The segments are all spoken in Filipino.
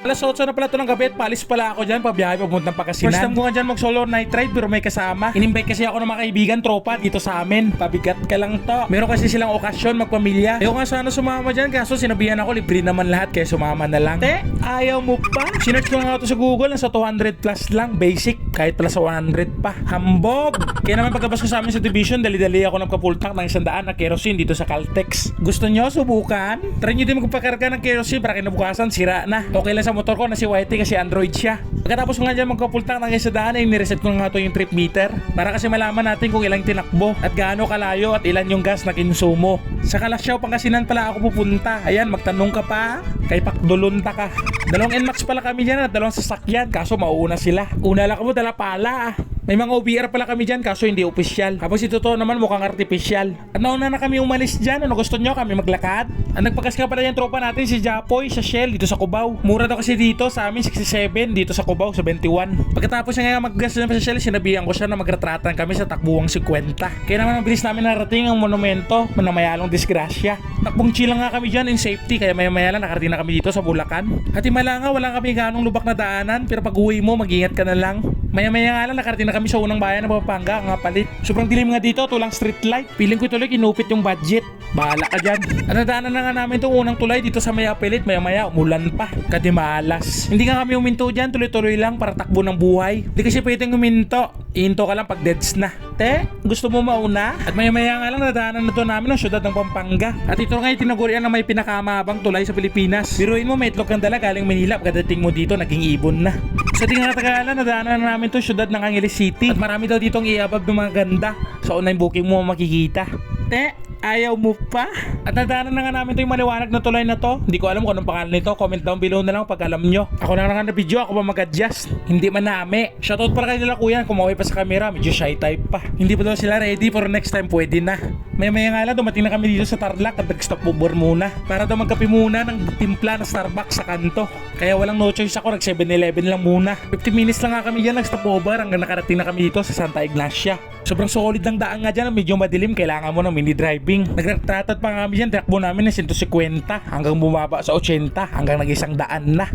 Alas 8 na pala ito ng gabi at paalis pala ako dyan, pabiyahe papuntang Pangasinan. First time ko nga dyan mag solo night ride pero may kasama. Inimbay kasi ako ng mga kaibigan, tropa dito sa amin. Pabigat ka lang to. Meron kasi silang okasyon, magpamilya. Ayaw nga sana sumama dyan kaso sinabihan ako libre naman lahat kaya sumama na lang. Te, ayaw mo pa? Sinearch ko nga ito sa Google, nasa 200 plus lang, basic. Kahit pala sa 100 pa. Hambog! Kaya naman pagkabas ko sa amin sa division, dali-dali ako nagpa-full tank ng 100 na kerosene dito sa Caltex. Gusto nyo subukan? Try nyo din magpakarga ng kerosene para kinabukasan sira na. Okay lang sa motor ko na si Whitey kasi Android siya. Pagkatapos ko nga dyan magpa-full tank ng 100 ay nireset ko nga ito yung trip meter para kasi malaman natin kung ilang tinakbo at gaano kalayo at ilan yung gas na kinsumo. Sa Kalasyaw, Pangasinan pala ako pupunta. Ayan, magtanong ka pa kay Pakdulunta ka. Dalawang NMAX pala kami dyan at dalawang sasakyan kaso mauuna sila. Una lang ako dala pala. May mga OBR pala kami dyan kaso hindi opisyal. Tapos ito to naman mukhang artificial. At nauna na kami umalis dyan. Ano gusto nyo? Kami maglakad? Ang nagpagas nga pala yung tropa natin si Japoy sa Shell dito sa Cubao. Mura daw kasi dito sa amin 67, dito sa Cubao 71. Pagkatapos niya nga maggas na sa Shell, sinabihan ko siya na magretratan kami sa takbuang 50. Kaya naman mabilis namin narating ang monumento na mayalong disgrasya. Takbong chill lang nga kami dyan in safety kaya maya lang nakarating na kami dito sa Bulacan. At himala nga wala kami ganong lubak na daanan pero pag uwi mo mag-ingat ka na lang. Maya nga lang nakarating na kami sa unang bayan ng Pampanga, nga palit. Sobrang dilim nga dito, tulang street light. Piling ko tuloy kinupit yung budget. Bahala ka dyan. At nadaanan na nga namin itong unang tulay dito sa Maya Pilit. Maya umulan pa. Kadimalas. Hindi nga kami uminto dyan, tuloy-tuloy lang para takbo ng buhay. Hindi kasi pwedeng uminto. Iinto ka lang pag deads na. Te, gusto mo mauna? At maya nga lang nadaanan na to namin ang syudad ng Pampanga. At ito nga yung tinagurian na may pinakahabang tulay sa Pilipinas. Biruin mo may itlog kang dala galing Manila. Pagdating mo dito naging ibon na. Sa di nga Tagalan, nadaanan na namin to syudad ng Angeles City. At marami daw ditong iabab ng mga ganda. Sa online booking mo makikita. Te, ayaw mo pa? At nadaanan na nga namin to yung maliwanag na tulay na to. Hindi ko alam kung anong pangalan nito. Comment down below na lang pag alam nyo. Ako na nga na video, ako ba mag-adjust? Hindi man nami. Shoutout para kay nila kuya, kumaway pa sa camera, medyo shy type pa. Hindi pa daw sila ready pero next time pwede na. Maya nga lang dumating na kami dito sa Tarlac at nag-stop over muna. Para daw magkape muna ng timpla na Starbucks sa kanto. Kaya walang no choice ako, nag 7-Eleven lang muna. 15 minutes lang nga kami dyan, nag-stop over hanggang nakarating na kami dito sa Santa Ignacia. Sobrang solid ng daan nga dyan, medyo madilim, kailangan mo ng mini driving. Nagtatat pa nga kami dyan, tinakbo namin ng 150 hanggang bumaba sa 80 hanggang nag-100 na.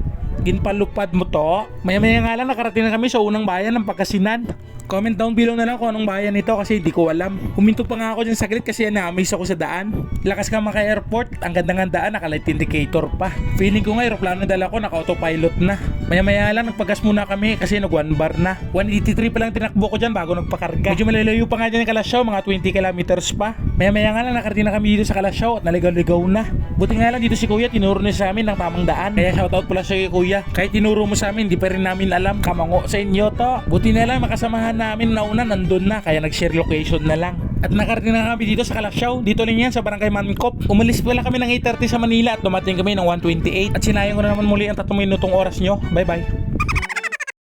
Ginpalupad mo to. Maya nga lang nakarating na kami sa unang bayan ng Pangasinan. Comment down below na lang kung anong bayan ito kasi hindi ko alam. Huminto pa nga ako dyan saglit kasi na-amaze ako sa daan. Lakas ka maka-airport, ang gandang daan, naka-light indicator pa. Feeling ko nga aeroplano dala ko, naka-autopilot na. Maya lang nagpagas muna kami kasi nag 1 bar na. 183 pa lang tinakbo ko dyan bago nagpakarga. Medyo malalayo pa nga dyan yung Kalasyaw, mga 20 kilometers pa. Maya nga lang nakarating na kami dito sa Kalasyaw at naligaw-ligaw na. Buti nga lang dito si kuya, tinuro niya sa amin ng tamang daan. Kaya shoutout pala sa kuya. Kahit tinuro mo sa amin, hindi pa rin namin alam. Kamango sa inyo to. Buti na lang makasamahan namin na una nandun na kaya nag-share location na lang. At nakarating na kami dito sa Kalasyaw. Dito lang yan sa Barangay Mancop. Umalis pala kami ng 8:30 sa Manila at dumating kami ng 1:28. At sinayang ko na naman muli ang 3 minutong oras nyo. Bye bye.